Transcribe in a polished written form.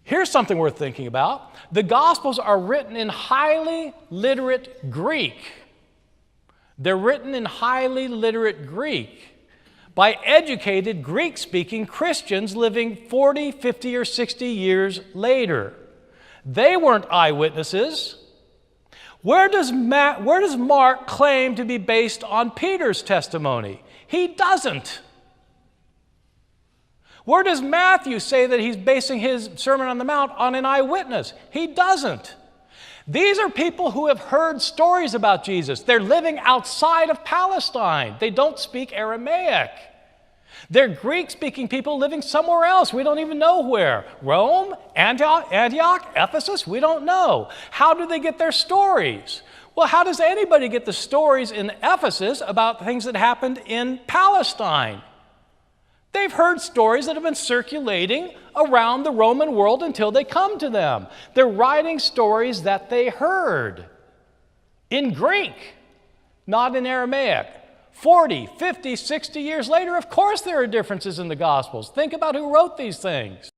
Here's something worth thinking about. The Gospels are written in highly literate Greek. They're written in highly literate Greek by educated Greek-speaking Christians living 40, 50, or 60 years later. They weren't eyewitnesses. Where does Mark claim to be based on Peter's testimony? He doesn't. Where does Matthew say that he's basing his Sermon on the Mount on an eyewitness? He doesn't. These are people who have heard stories about Jesus. They're living outside of Palestine. They don't speak Aramaic. They're Greek-speaking people living somewhere else. We don't even know where. Rome, Antioch, Ephesus, we don't know. How do they get their stories? Well, how does anybody get the stories in Ephesus about things that happened in Palestine? They've heard stories that have been circulating around the Roman world until they come to them. They're writing stories that they heard in Greek, not in Aramaic. 40, 50, 60 years later, of course there are differences in the Gospels. Think about who wrote these things.